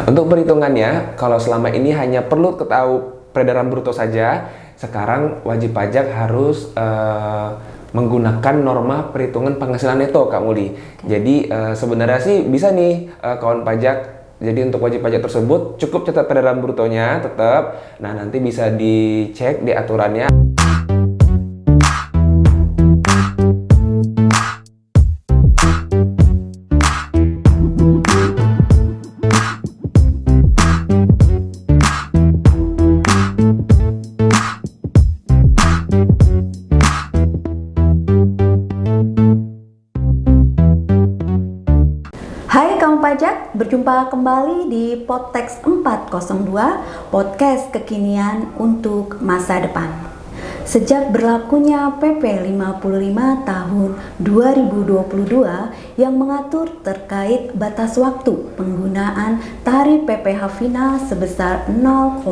Untuk perhitungannya, kalau selama ini hanya perlu ketahui peredaran bruto saja, sekarang wajib pajak harus menggunakan norma perhitungan penghasilan neto, Kak Muli. Jadi sebenarnya sih bisa nih kawan pajak. Jadi untuk wajib pajak tersebut cukup catat peredaran brutonya tetap. Nah, nanti bisa dicek di aturannya. Hai kaum pajak, berjumpa kembali di Podtext 402, podcast kekinian untuk masa depan. Sejak berlakunya PP 55 tahun 2022 yang mengatur terkait batas waktu penggunaan tarif PPh final sebesar 0,5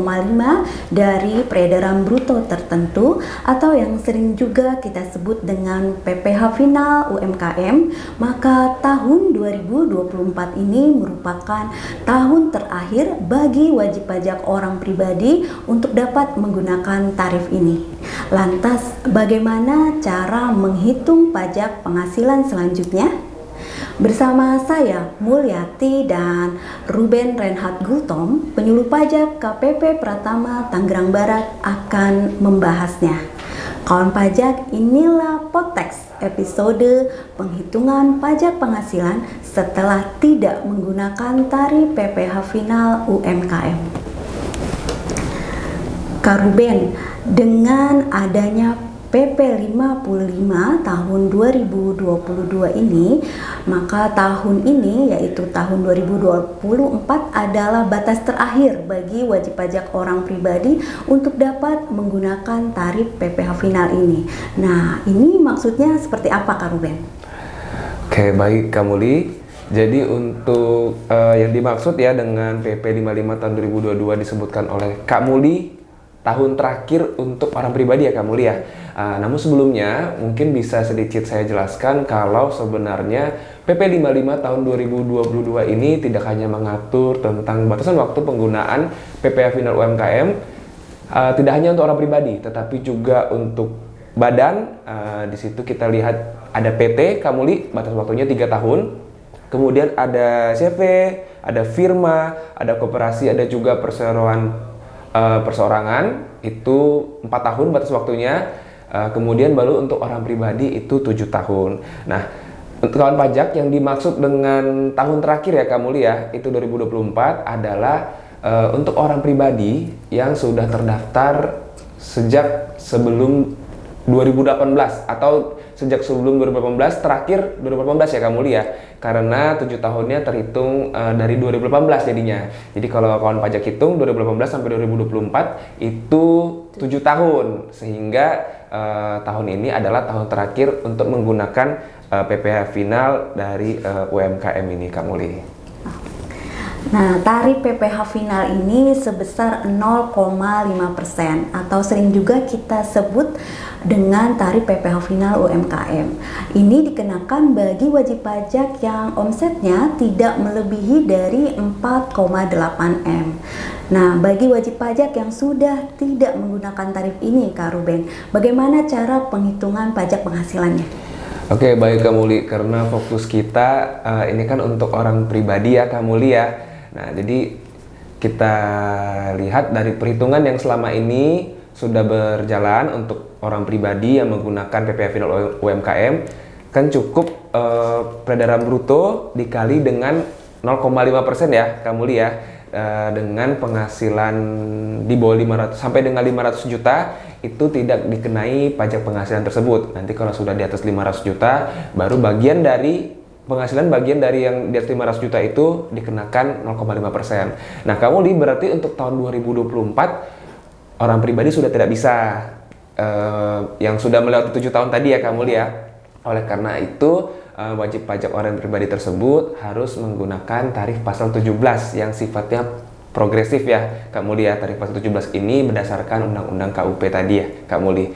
dari peredaran bruto tertentu atau yang sering juga kita sebut dengan PPh final UMKM, maka tahun 2024 ini merupakan tahun terakhir bagi wajib pajak orang pribadi untuk dapat menggunakan tarif ini. Lantas, bagaimana cara menghitung pajak penghasilan selanjutnya? Bersama saya, Mulyati dan Ruben Reinhard Gultom, penyuluh pajak KPP Pratama Tangerang Barat akan membahasnya. Kawan pajak, inilah Podtext episode penghitungan pajak penghasilan setelah tidak menggunakan tarif PPh final UMKM. Kak Ruben, dengan adanya PP 55 tahun 2022 ini, maka tahun ini yaitu tahun 2024 adalah batas terakhir bagi wajib pajak orang pribadi untuk dapat menggunakan tarif PPh final ini. Nah, ini maksudnya seperti apa Kak Ruben? Oke, baik Kak Muli. Jadi untuk yang dimaksud ya dengan PP 55 tahun 2022 disebutkan oleh Kak Muli tahun terakhir untuk orang pribadi ya Kak Muli ya. Namun sebelumnya mungkin bisa sedikit saya jelaskan kalau sebenarnya PP 55 tahun 2022 ini tidak hanya mengatur tentang batasan waktu penggunaan PPh final UMKM, tidak hanya untuk orang pribadi tetapi juga untuk badan. Di situ kita lihat ada PT Kak Muli, batas waktunya 3 tahun. Kemudian ada CV, ada firma, ada koperasi, ada juga perseorangan itu 4 tahun batas waktunya. Kemudian baru untuk orang pribadi itu 7 tahun. Nah, untuk kawan pajak yang dimaksud dengan tahun terakhir ya Kak Muli ya, itu 2024 adalah untuk orang pribadi yang sudah terdaftar sejak sebelum 2018 atau sejak sebelum 2018 terakhir 2018 ya Kak Muli ya, karena 7 tahunnya terhitung dari 2018 jadinya. Jadi kalau kawan pajak hitung 2018 sampai 2024 itu 7 tahun, sehingga tahun ini adalah tahun terakhir untuk menggunakan PPh final dari UMKM ini Kak Muli. Nah, tarif PPh final ini sebesar 0,5% atau sering juga kita sebut dengan tarif PPh final UMKM. Ini dikenakan bagi wajib pajak yang omsetnya tidak melebihi dari 4,8 M. Nah, bagi wajib pajak yang sudah tidak menggunakan tarif ini, Kak Ruben, bagaimana cara penghitungan pajak penghasilannya? Oke, baik Kak Muli, karena fokus kita ini kan untuk orang pribadi ya Kak Muli ya. Nah, jadi kita lihat dari perhitungan yang selama ini sudah berjalan untuk orang pribadi yang menggunakan PPh final UMKM, kan cukup peredaran bruto dikali dengan 0,5% ya Kak Muli ya. Dengan penghasilan di bawah 500 sampai dengan 500 juta itu tidak dikenai pajak penghasilan tersebut. Nanti kalau sudah di atas 500 juta baru bagian dari penghasilan yang di atas 500 juta itu dikenakan 0,5%. Nah, kamu berarti untuk tahun 2024 orang pribadi sudah tidak bisa yang sudah melewati 7 tahun tadi ya Kak Muli ya. Oleh karena itu wajib pajak orang pribadi tersebut harus menggunakan tarif pasal 17 yang sifatnya progresif ya Kak Muli ya. Tarif pasal 17 ini berdasarkan Undang-Undang KUP tadi ya Kak Muli.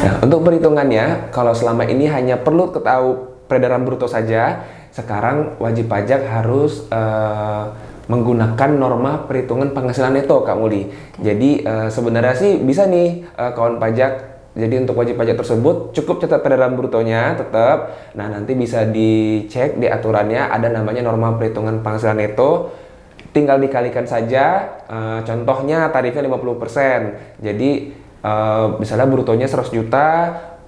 Nah, untuk perhitungannya kalau selama ini hanya perlu ketahui peredaran bruto saja, sekarang wajib pajak harus menggunakan norma perhitungan penghasilan neto, Kak Muli. Jadi sebenarnya sih bisa nih kawan pajak. Jadi untuk wajib pajak tersebut cukup catat peredaran brutonya tetap. Nah, nanti bisa dicek di aturannya ada namanya norma perhitungan penghasilan neto. Tinggal dikalikan saja. Contohnya tarifnya 50%. Jadi misalnya brutonya 100 juta,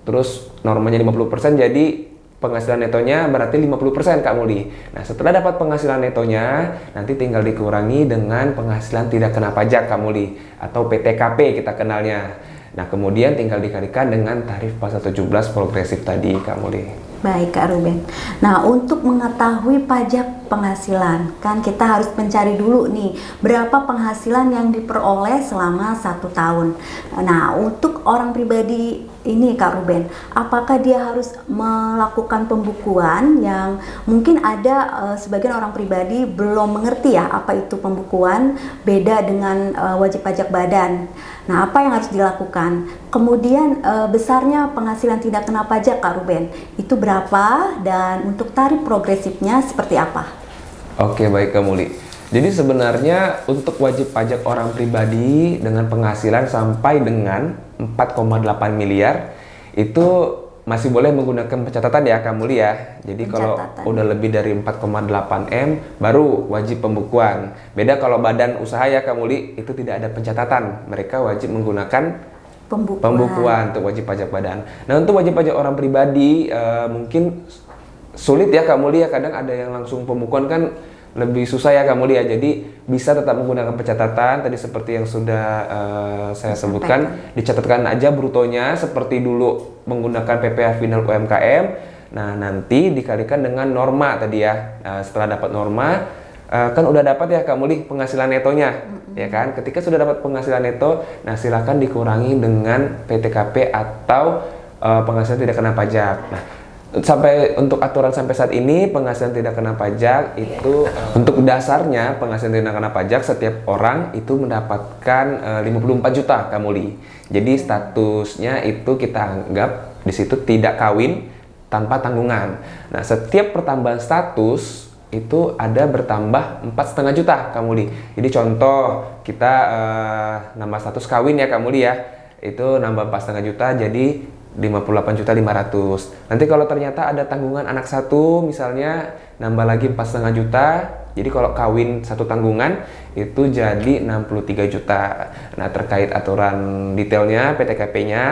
terus normanya 50%, jadi penghasilan netonya berarti 50%, Kak Muli. Nah, setelah dapat penghasilan netonya, nanti tinggal dikurangi dengan penghasilan tidak kena pajak, Kak Muli, atau PTKP kita kenalnya. Nah, kemudian tinggal dikalikan dengan tarif pasal 17 progresif tadi, Kak Muli. Baik, Kak Ruben. Nah, untuk mengetahui pajak penghasilan, kan kita harus mencari dulu nih berapa penghasilan yang diperoleh selama 1 tahun. Nah, untuk orang pribadi ini, Kak Ruben, apakah dia harus melakukan pembukuan yang mungkin ada sebagian orang pribadi belum mengerti ya apa itu pembukuan, beda dengan wajib pajak badan. Nah, apa yang harus dilakukan? Kemudian besarnya penghasilan tidak kena pajak, Kak Ruben, itu berapa, dan untuk tarif progresifnya seperti apa? Oke, baik, Kak Muli. Jadi sebenarnya untuk wajib pajak orang pribadi dengan penghasilan sampai dengan 4,8 miliar itu masih boleh menggunakan pencatatan ya, Kak Muli ya. Jadi kalau udah lebih dari 4,8 M baru wajib pembukuan. Beda kalau badan usaha ya, Kak Muli, itu tidak ada pencatatan. Mereka wajib menggunakan pembukuan untuk wajib pajak badan. Nah, untuk wajib pajak orang pribadi mungkin sulit ya, Kak Muli ya. Kadang ada yang langsung pembukuan kan lebih susah ya, Kak Muli ya. Jadi bisa tetap menggunakan pencatatan tadi seperti yang sudah saya sebutkan. Dicatatkan aja brutonya seperti dulu menggunakan PPh final UMKM. Nah, nanti dikalikan dengan norma tadi ya. Setelah dapat norma kan udah dapat ya, Kak Muli, penghasilan netonya. Ya kan? Ketika sudah dapat penghasilan neto, nah silakan dikurangi dengan PTKP atau penghasilan tidak kena pajak. Nah, sampai untuk aturan sampai saat ini penghasilan tidak kena pajak itu untuk dasarnya penghasilan tidak kena pajak setiap orang itu mendapatkan 54 juta, Kak Muli. Jadi statusnya itu kita anggap di situ tidak kawin tanpa tanggungan. Nah, setiap pertambahan status itu ada bertambah 4,5 juta, Kak Muli. Jadi contoh kita nambah status kawin ya, Kak Muli ya, itu nambah 4,5 juta jadi 58.500.000. Nanti kalau ternyata ada tanggungan anak satu misalnya nambah lagi 4,5 juta. Jadi kalau kawin satu tanggungan itu jadi 63 juta. Nah, terkait aturan detailnya PTKP-nya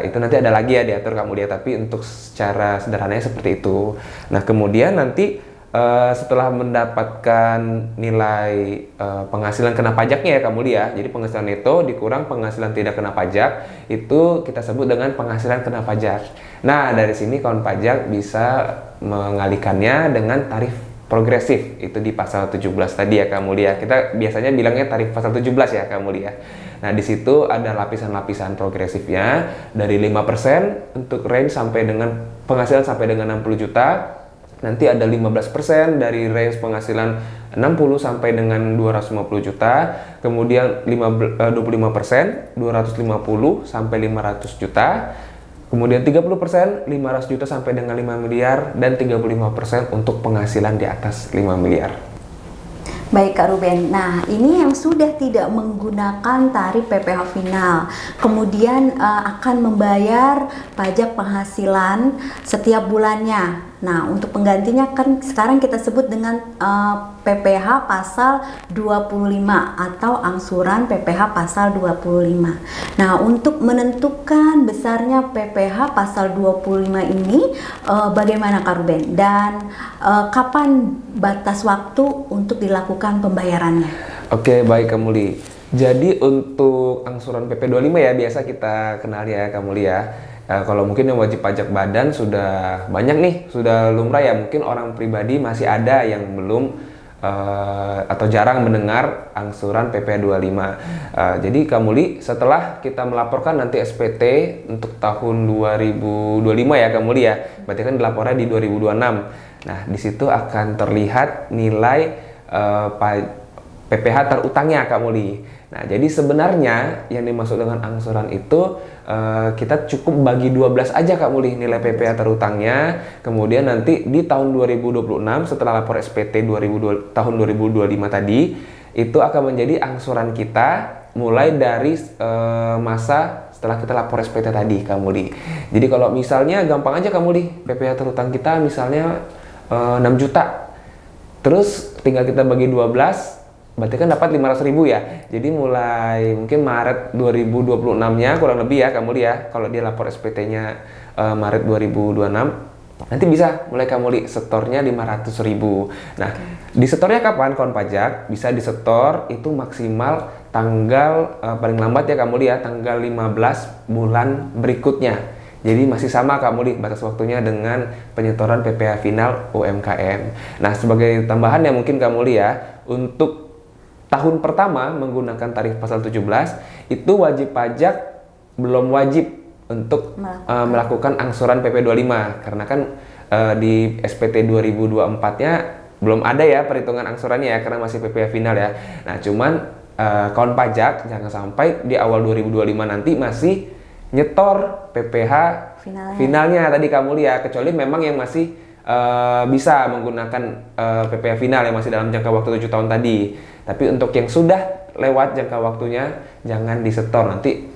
itu nanti ada lagi ya diatur, Kak Muli, tapi untuk secara sederhananya seperti itu. Nah, kemudian nanti setelah mendapatkan nilai penghasilan kena pajaknya ya, Kak Muli ya. Jadi penghasilan neto dikurang penghasilan tidak kena pajak itu kita sebut dengan penghasilan kena pajak. Nah, dari sini kawan pajak bisa mengalihkannya dengan tarif progresif itu di pasal 17 tadi ya, Kak Muli ya. Kita biasanya bilangnya tarif pasal 17 ya, Kak Muli ya. Nah, di situ ada lapisan-lapisan progresifnya dari 5% untuk range sampai dengan penghasilan sampai dengan 60 juta. Nanti ada 15% dari range penghasilan 60 sampai dengan 250 juta. Kemudian 25% 250 sampai 500 juta. Kemudian 30% 500 juta sampai dengan 5 miliar. Dan 35% untuk penghasilan di atas 5 miliar. Baik, Kak Ruben. Nah, ini yang sudah tidak menggunakan tarif PPh final, kemudian akan membayar pajak penghasilan setiap bulannya. Nah, untuk penggantinya kan sekarang kita sebut dengan PPh pasal 25 atau angsuran PPh pasal 25. Nah, untuk menentukan besarnya PPh pasal 25 ini bagaimana, Kak Ruben? Dan kapan batas waktu untuk dilakukan pembayarannya? Oke, baik, Kak Muli. Jadi untuk angsuran PP 25 ya biasa kita kenal ya, Kak Muli ya. Kalau mungkin yang wajib pajak badan sudah banyak nih, sudah lumrah ya. Mungkin orang pribadi masih ada yang belum atau jarang mendengar angsuran PP 25. Jadi Kak Muli, setelah kita melaporkan nanti SPT untuk tahun 2025 ya, Kak Muli ya. Berarti kan dilapornya di 2026. Nah, di situ akan terlihat nilai PPh terutangnya Kak Muli. Nah, jadi sebenarnya yang dimaksud dengan angsuran itu kita cukup bagi 12 aja Kak Muli nilai PPh terutangnya. Kemudian nanti di tahun 2026 setelah lapor SPT tahun 2025 tadi itu akan menjadi angsuran kita mulai dari masa setelah kita lapor SPT tadi Kak Muli. Jadi kalau misalnya gampang aja Kak Muli, PPh terutang kita misalnya 6 juta. Terus tinggal kita bagi 12, berarti kan dapat 500.000 ya. Jadi mulai mungkin Maret 2026-nya kurang lebih ya Kak Muli ya. Kalau dia lapor SPT-nya Maret 2026, nanti bisa mulai Kak Muli setornya 500.000. Nah, disetornya kapan kawan pajak? Bisa disetor itu maksimal tanggal paling lambat ya Kak Muli ya, tanggal 15 bulan berikutnya. Jadi masih sama Kak Muli batas waktunya dengan penyetoran PPh final UMKM. Nah, sebagai tambahan ya mungkin Kak Muli ya, untuk tahun pertama menggunakan tarif pasal 17 itu wajib pajak belum wajib untuk melakukan angsuran PP 25 karena kan di SPT 2024-nya belum ada ya perhitungan angsurannya ya karena masih PPh final ya. Nah, cuman kawan pajak jangan sampai di awal 2025 nanti masih nyetor PPh finalnya tadi Kak Muli ya, kecuali memang yang masih bisa menggunakan PPh final yang masih dalam jangka waktu 7 tahun tadi. Tapi untuk yang sudah lewat jangka waktunya jangan disetor, nanti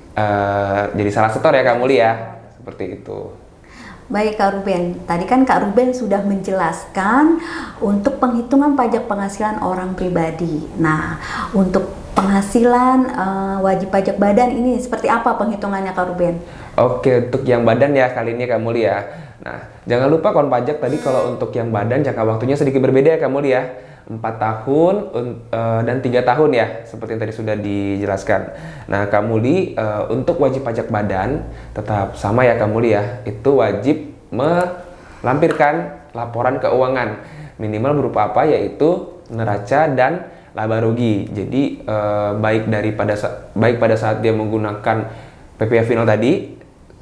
jadi salah setor ya Kak Muli ya, seperti itu. Baik Kak Ruben, tadi kan Kak Ruben sudah menjelaskan untuk penghitungan pajak penghasilan orang pribadi. Nah, untuk penghasilan wajib pajak badan ini seperti apa penghitungannya Kak Ruben? Oke, untuk yang badan ya kali ini Kak Muli ya. Nah, jangan lupa kawan pajak tadi kalau untuk yang badan jangka waktunya sedikit berbeda ya Kak Muli ya. 4 tahun dan 3 tahun ya, seperti yang tadi sudah dijelaskan. Nah, Kak Muli untuk wajib pajak badan tetap sama ya Kak Muli ya. Itu wajib melampirkan laporan keuangan minimal berupa apa, yaitu neraca dan laba rugi. Jadi baik pada saat dia menggunakan PPh final tadi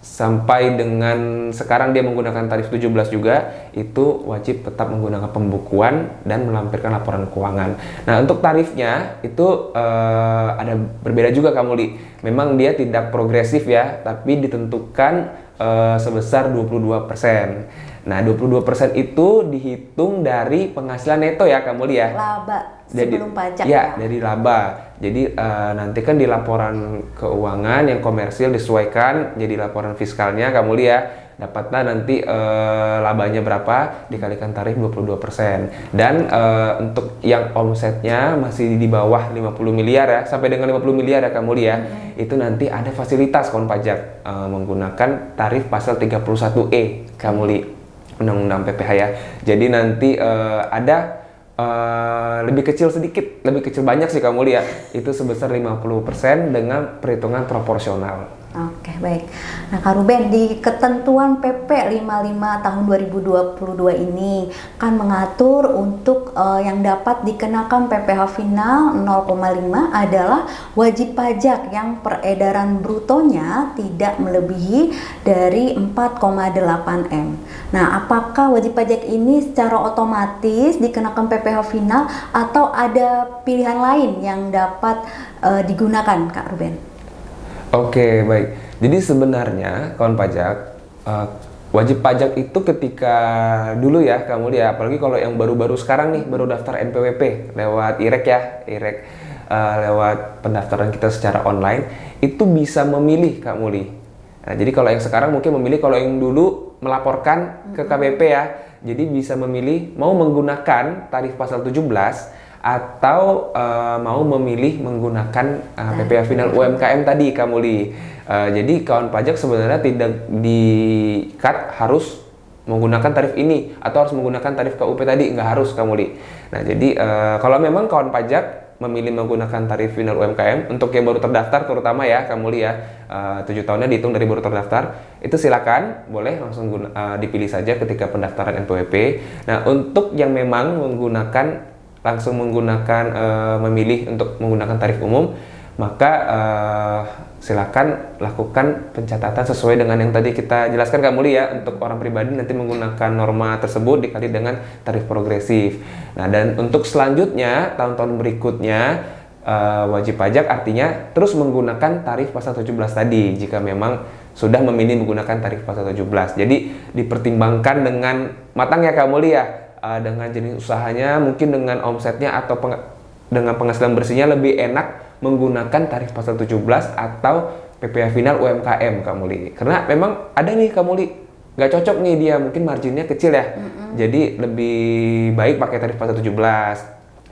sampai dengan sekarang dia menggunakan tarif 17 juga, itu wajib tetap menggunakan pembukuan dan melampirkan laporan keuangan. Nah, untuk tarifnya itu ada berbeda juga Kak Muli. Memang dia tidak progresif ya, tapi ditentukan sebesar 22%. Nah, 22% itu dihitung dari penghasilan neto ya Kak Muli ya. Laba sebelum pajak ya. Dari laba. Jadi nanti kan di laporan keuangan yang komersil disesuaikan jadi laporan fiskalnya Kak Muli ya. Dapatlah nanti labanya berapa dikalikan tarif 22%. Dan untuk yang omsetnya masih di bawah 50 miliar ya, sampai dengan 50 miliar ya Kak Muli ya. Itu nanti ada fasilitas kawan pajak menggunakan tarif pasal 31E Kak Muli. Undang-undang PPh ya. Jadi nanti ada lebih kecil sedikit, lebih kecil banyak sih Kak Muli ya. Itu sebesar 50% dengan perhitungan proporsional. Oke, baik. Nah, Kak Ruben, di ketentuan PP 55 tahun 2022 ini kan mengatur untuk yang dapat dikenakan PPh final 0,5 adalah wajib pajak yang peredaran brutonya tidak melebihi dari 4,8 M. Nah, apakah wajib pajak ini secara otomatis dikenakan PPh final atau ada pilihan lain yang dapat digunakan, Kak Ruben? Oke, baik. Jadi sebenarnya kawan pajak, wajib pajak itu ketika dulu ya Kak Muli ya, apalagi kalau yang baru-baru sekarang nih, baru daftar NPWP lewat IREK ya, lewat pendaftaran kita secara online, itu bisa memilih Kak Muli. Nah, jadi kalau yang sekarang mungkin memilih, kalau yang dulu melaporkan ke KBP ya, jadi bisa memilih mau menggunakan tarif pasal 17 atau mau memilih menggunakan PPh final UMKM tadi Kak Muli. Jadi kawan pajak sebenarnya tidak di-cut harus menggunakan tarif ini atau harus menggunakan tarif KUP tadi, nggak harus Kak Muli. Nah, jadi kalau memang kawan pajak memilih menggunakan tarif final UMKM untuk yang baru terdaftar terutama ya Kak Muli ya, 7 tahunnya dihitung dari baru terdaftar, itu silakan boleh langsung dipilih saja ketika pendaftaran NPWP. Nah, untuk yang memang langsung menggunakan memilih untuk menggunakan tarif umum, maka silakan lakukan pencatatan sesuai dengan yang tadi kita jelaskan Kak Muli ya. Untuk orang pribadi nanti menggunakan norma tersebut dikali dengan tarif progresif. Nah, dan untuk selanjutnya tahun-tahun berikutnya wajib pajak artinya terus menggunakan tarif pasal 17 tadi jika memang sudah memilih menggunakan tarif pasal 17. Jadi dipertimbangkan dengan matang ya Kak Muli ya, dengan jenis usahanya, mungkin dengan omsetnya atau dengan penghasilan bersihnya lebih enak menggunakan tarif pasal 17 atau PPh final UMKM Kak Muli. Karena memang ada nih Kak Muli nggak cocok nih, dia mungkin marginnya kecil ya. Jadi lebih baik pakai tarif pasal 17.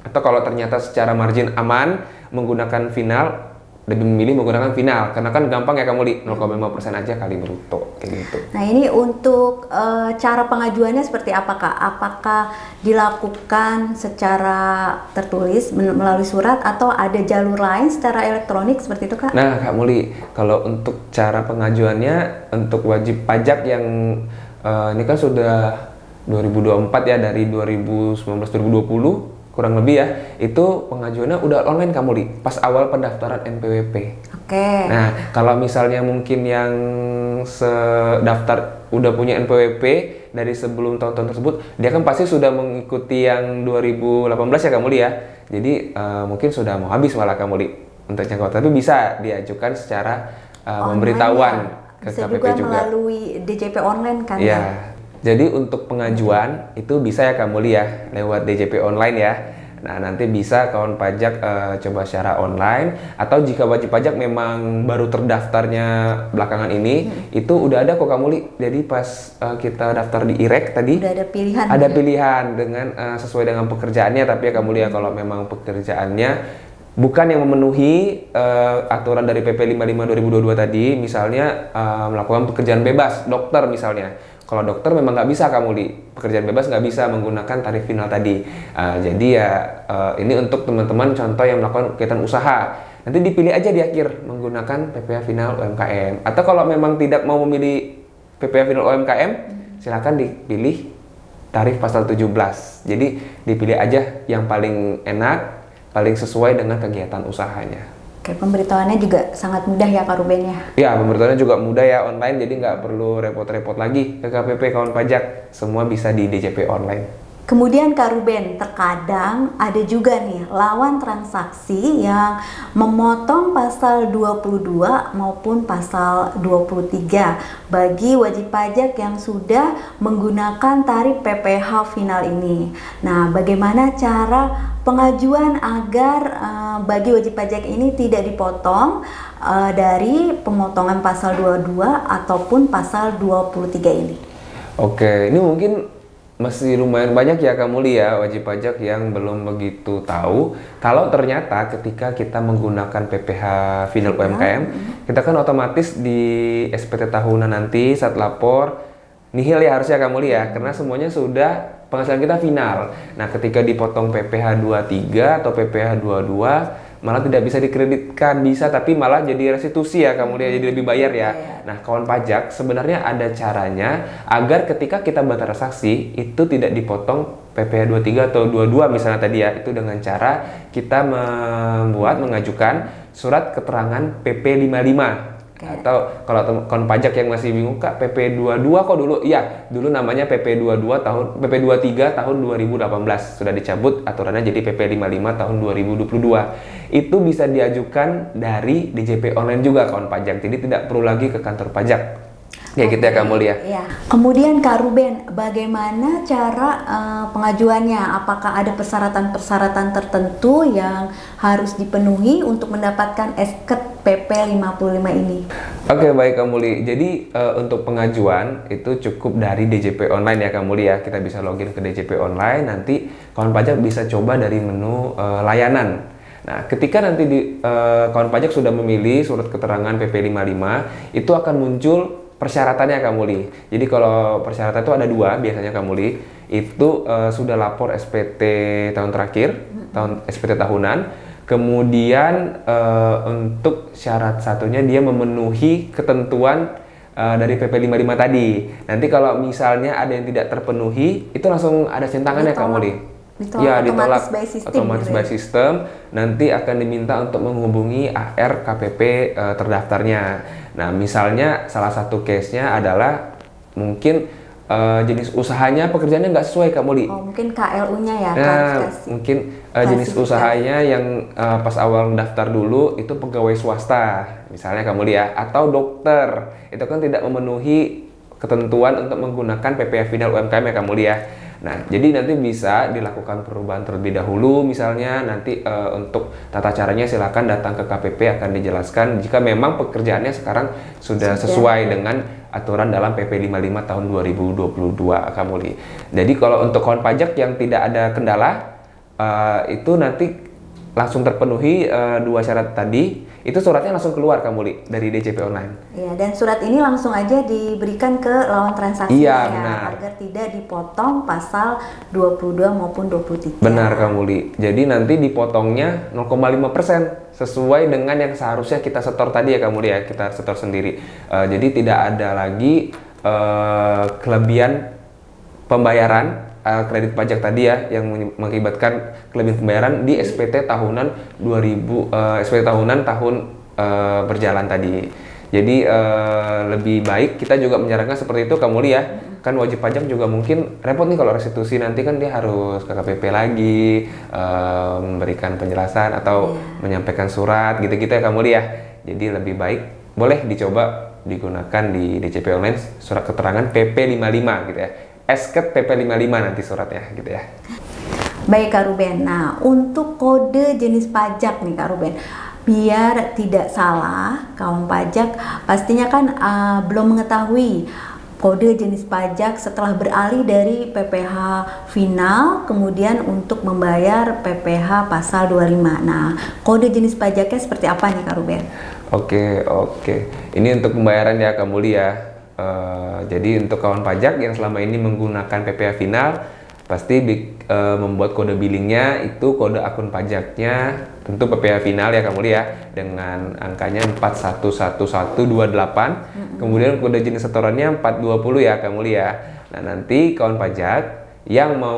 Atau kalau ternyata secara margin aman menggunakan final, lebih memilih menggunakan final karena kan gampang ya Kak Muli, 0,5% aja kali bruto kayak gitu. Nah, ini untuk cara pengajuannya seperti apa Kak? Apakah dilakukan secara tertulis melalui surat atau ada jalur lain secara elektronik seperti itu Kak? Nah Kak Muli, kalau untuk cara pengajuannya untuk wajib pajak yang ini kan sudah 2024 ya, dari 2019-2020 kurang lebih ya, itu pengajuannya udah online Kak Muli pas awal pendaftaran NPWP. Oke. Nah, kalau misalnya mungkin yang daftar udah punya NPWP dari sebelum tahun-tahun tersebut, dia kan pasti sudah mengikuti yang 2018 ya Kak Muli ya. Jadi mungkin sudah mau habis malah Kak Muli untuk jangkauan, tapi bisa diajukan secara pemberitahuan ke bisa KPP juga juga melalui DJP online kan ya. ya? Jadi untuk pengajuan itu bisa ya Kak Muli ya lewat DJP online ya. Nah, nanti bisa kawan pajak coba secara online, atau jika wajib pajak memang baru terdaftarnya belakangan ini, itu udah ada kok Kak Muli. Jadi pas kita daftar di IREK tadi udah ada pilihan. Ada pilihan dengan sesuai dengan pekerjaannya, tapi ya Kak Muli ya kalau memang pekerjaannya bukan yang memenuhi aturan dari PP 55 2022 tadi, misalnya melakukan pekerjaan bebas, dokter misalnya. Kalau dokter memang nggak bisa Kak Muli, pekerjaan bebas nggak bisa menggunakan tarif final tadi. Jadi ya ini untuk teman-teman contoh yang melakukan kegiatan usaha. Nanti dipilih aja di akhir menggunakan PPh final UMKM. Atau kalau memang tidak mau memilih PPh final UMKM, silakan dipilih tarif pasal 17. Jadi dipilih aja yang paling enak, paling sesuai dengan kegiatan usahanya. Oke, pemberitahuannya juga sangat mudah ya Kak Ruben ya? Ya, pemberitahuannya juga mudah ya, online, jadi nggak perlu repot-repot lagi ke KPP kawan pajak. Semua bisa di DJP online. Kemudian Kak Ruben, terkadang ada juga nih lawan transaksi yang memotong pasal 22 maupun pasal 23 bagi wajib pajak yang sudah menggunakan tarif PPh final ini. Nah, bagaimana cara pengajuan agar bagi wajib pajak ini tidak dipotong dari pemotongan pasal 22 ataupun pasal 23 ini? Oke, ini mungkin masih lumayan banyak ya Kak Muli ya wajib pajak yang belum begitu tahu kalau ternyata ketika kita menggunakan PPh final UMKM, kita kan otomatis di SPT tahunan nanti saat lapor nihil ya harusnya Kak Muli ya, karena semuanya sudah penghasilan kita final. Nah, ketika dipotong PPh 23 atau PPh 22 malah tidak bisa dikreditkan, bisa tapi malah jadi restitusi ya Kak Muli, jadi lebih bayar ya. Nah, kawan pajak sebenarnya ada caranya agar ketika kita bertransaksi itu tidak dipotong PPh 23 atau 22 misalnya tadi ya, itu dengan cara kita mengajukan surat keterangan PP 55. Atau kalau kawan pajak yang masih bingung, Kak, PP 22 kok dulu? Iya, dulu namanya PP 22 tahun PP 23 tahun 2018. Sudah dicabut aturannya jadi PP 55 tahun 2022. Itu bisa diajukan dari DJP online juga kawan pajak. Jadi tidak perlu lagi ke kantor pajak. Kayak gitu ya Kak Muli ya. Ya. Kemudian Kak Ruben, bagaimana cara pengajuannya? Apakah ada persyaratan-persyaratan tertentu yang harus dipenuhi untuk mendapatkan esket PP 55 ini? Oke, baik Kak Muli. Jadi untuk pengajuan itu cukup dari DJP online ya Kak Muli ya. Kita bisa login ke DJP online, nanti kawan pajak bisa coba dari menu layanan. Nah, ketika nanti kawan pajak sudah memilih surat keterangan PP 55, itu akan muncul persyaratannya Kak Muli. Jadi kalau persyaratan itu ada dua biasanya Kak Muli. Itu sudah lapor SPT tahun terakhir, SPT tahunan. Kemudian untuk syarat satunya dia memenuhi ketentuan dari PP 55 tadi. Nanti kalau misalnya ada yang tidak terpenuhi, itu langsung ada centangannya Kak Muli. Ditolak ditolak by system otomatis gitu by system, nanti akan diminta untuk menghubungi AR KPP terdaftarnya. Nah, misalnya salah satu case-nya adalah mungkin jenis usahanya pekerjaannya nggak sesuai Kak Muli. Oh, mungkin KLU-nya ya, Nah, klasifikasi. mungkin jenis usahanya yang pas awal daftar dulu itu pegawai swasta, misalnya Kak Muli ya, atau dokter. Itu kan tidak memenuhi ketentuan untuk menggunakan PPh Final UMKM ya Kak Muli ya. Nah, jadi nanti bisa dilakukan perubahan terlebih dahulu, misalnya nanti untuk tata caranya silakan datang ke KPP, akan dijelaskan jika memang pekerjaannya sekarang sudah sesuai dengan aturan dalam PP 55 tahun 2022 Kak Muli. Jadi kalau untuk kawan pajak yang tidak ada kendala, itu nanti langsung terpenuhi dua syarat tadi, itu suratnya langsung keluar Kak Muli dari DJP Online. Iya, dan surat ini langsung aja diberikan ke lawan transaksi Iya, ya, benar. agar tidak dipotong pasal 22 maupun 23. Benar Kak Muli. Jadi nanti dipotongnya 0,5% sesuai dengan yang seharusnya kita setor tadi ya Kak Muli ya, kita setor sendiri. Jadi tidak ada lagi kelebihan pembayaran kredit pajak tadi ya yang mengakibatkan kelebihan pembayaran di SPT tahunan 2000 SPT tahunan tahun berjalan tadi. Jadi lebih baik kita juga menyarankan seperti itu Kak Muli ya. Kan wajib pajak juga mungkin repot nih kalau restitusi, nanti kan dia harus ke KPP lagi, memberikan penjelasan atau menyampaikan surat gitu-gitu ya Kak Muli ya. Jadi lebih baik boleh dicoba digunakan di DJP Online surat keterangan PP 55 gitu ya. Esket PP 55 nanti suratnya gitu ya. Baik Kak Ruben, nah untuk kode jenis pajak nih Kak Ruben, biar tidak salah kawan pajak pastinya kan belum mengetahui kode jenis pajak setelah beralih dari PPh final kemudian untuk membayar PPh pasal 25. Nah, kode jenis pajaknya seperti apa nih Kak Ruben? Oke. Ini untuk pembayaran ya Kak Muli ya. Jadi untuk kawan pajak yang selama ini menggunakan PPh final pasti membuat kode billingnya itu kode akun pajaknya tentu PPh final ya Kak Muli ya, dengan angkanya 411128. Kemudian kode jenis setorannya 420 ya Kak Muli ya. Nah, nanti kawan pajak yang mau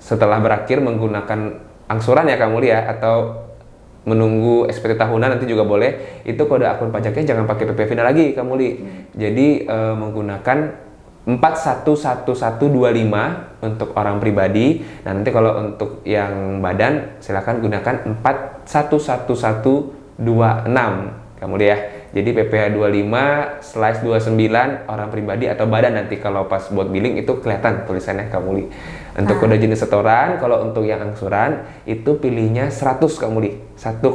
setelah berakhir menggunakan angsuran ya Kak Muli ya, atau menunggu SPT tahunan nanti juga boleh, itu kode akun pajaknya jangan pakai PPh final lagi Kak Muli. Jadi menggunakan 411125 untuk orang pribadi. Nah, nanti kalau untuk yang badan silakan gunakan 411126 Kak Muli ya. Jadi PPh 25/29 orang pribadi atau badan, nanti kalau pas buat billing itu kelihatan tulisannya Kak Muli. Untuk kode jenis setoran, kalau untuk yang angsuran itu pilihnya 100 Kak Muli, 100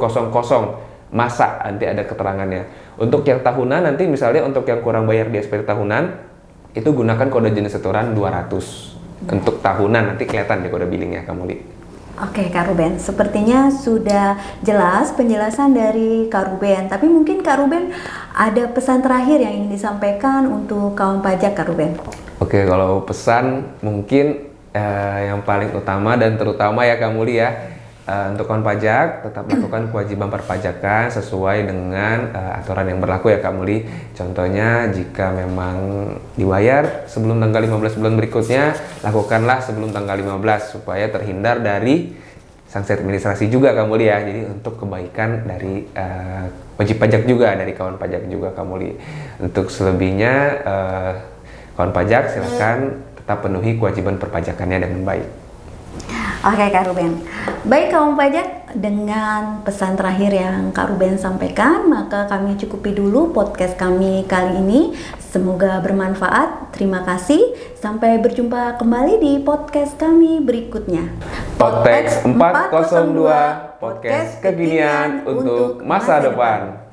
masa nanti ada keterangannya. Untuk yang tahunan nanti misalnya untuk yang kurang bayar di SPT tahunan itu gunakan kode jenis setoran 200. Untuk tahunan nanti kelihatan di kode billingnya Kak Muli. Oke Kak Ruben, sepertinya sudah jelas penjelasan dari Kak Ruben. Tapi mungkin Kak Ruben ada pesan terakhir yang ingin disampaikan untuk kawan pajak Kak Ruben. Oke, kalau pesan mungkin yang paling utama dan terutama ya Kak Muli ya, untuk kawan pajak tetap lakukan kewajiban perpajakan sesuai dengan aturan yang berlaku ya Kak Muli. Contohnya jika memang dibayar sebelum tanggal 15 bulan berikutnya, lakukanlah sebelum tanggal 15 supaya terhindar dari sanksi administrasi juga Kak Muli ya. Jadi untuk kebaikan dari wajib pajak juga, dari kawan pajak juga Kak Muli. Untuk selebihnya kawan pajak silakan tetap penuhi kewajiban perpajakannya dengan baik. Oke Kak Ruben. Baik kawan pajak, dengan pesan terakhir yang Kak Ruben sampaikan, maka kami cukupi dulu podcast kami kali ini. Semoga bermanfaat. Terima kasih. Sampai berjumpa kembali di podcast kami berikutnya. Podtex 402, podcast kekinian untuk masa depan.